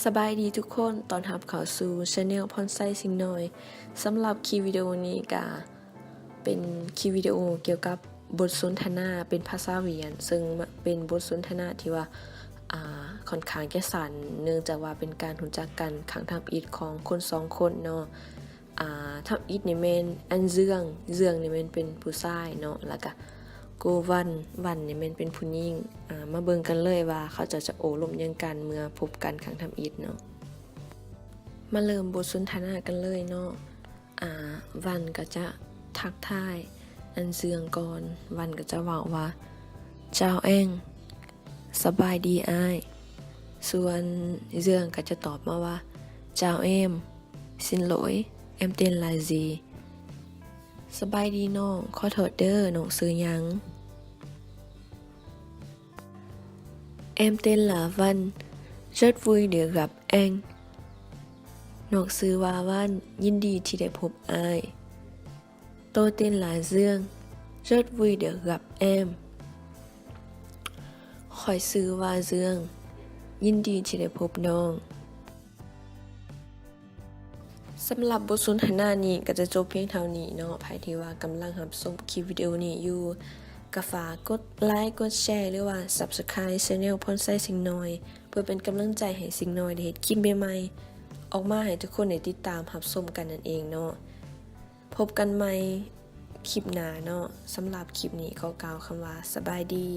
สบายดีทุกคนตอนรับเข้าสู่ Channel พรไซสิงหน่อยสำหรับคลิปวิดีโอนี้ก็เป็นคลิปวิดีโอเกี่ยวกับบทสนทนาเป็นภาษาเวียนซึ่งเป็นบทสนทนาที่ว่าค่อนข้างจะสั้นเนื่องจากว่าเป็นการรู้จักกันครั้งทำอิฐของคนสองคนเนาะทำอิฐนี่แม่นอันเรื่องนี่แม่นเป็นผู้ชายเนาะแล้วก็โกวันนี่แม่นเป็นผู้หญิงมาเบิ่งกันเลยว่าเขาจะโอ้ลมยังกันเมื่อพบกันครั้งทำอิฐเนาะมาเริ่มบทสนทนากันเลยเนาะวันก็จะทักทายอันเสื่องก่อนวันก็จะว่าเจ้าแองสบายดีอ้ายส่วนเสื่องก็จะตอบมาว่าเจ้าเอมสินหลอยเอ็มเต้นลายซีสบายดีน้องขอโทษเด้อน้องซื้อยังem tên là Văn rất vui được gặp anh น้องซื้อว่าวันยินดีที่ได้พบอ้าย tôi tên là Dương rất vui được gặp em ข้อยซื้อว่าเจืองยินดีที่ได้พบน้องสำหรับบทสนทนานี้ก็จะจบเพียงเท่านี้เนาะใครที่ว่ากำลังรับชมคลิปวิดีโอนี้อยู่ก็ฝากกดไลค์กดแชร์หรือว่า Subscribe Channel พรไซสิงหน่อยเพื่อเป็นกำลังใจให้สิงหน่อยได้เฮ็ดคลิปใหม่ๆออกมาให้ทุกคนได้ติดตามรับชมกันนั่นเองเนาะพบกันใหม่คลิปหน้าเนาะสำหรับคลิปนี้ขอกล่าวคำว่าสบายดี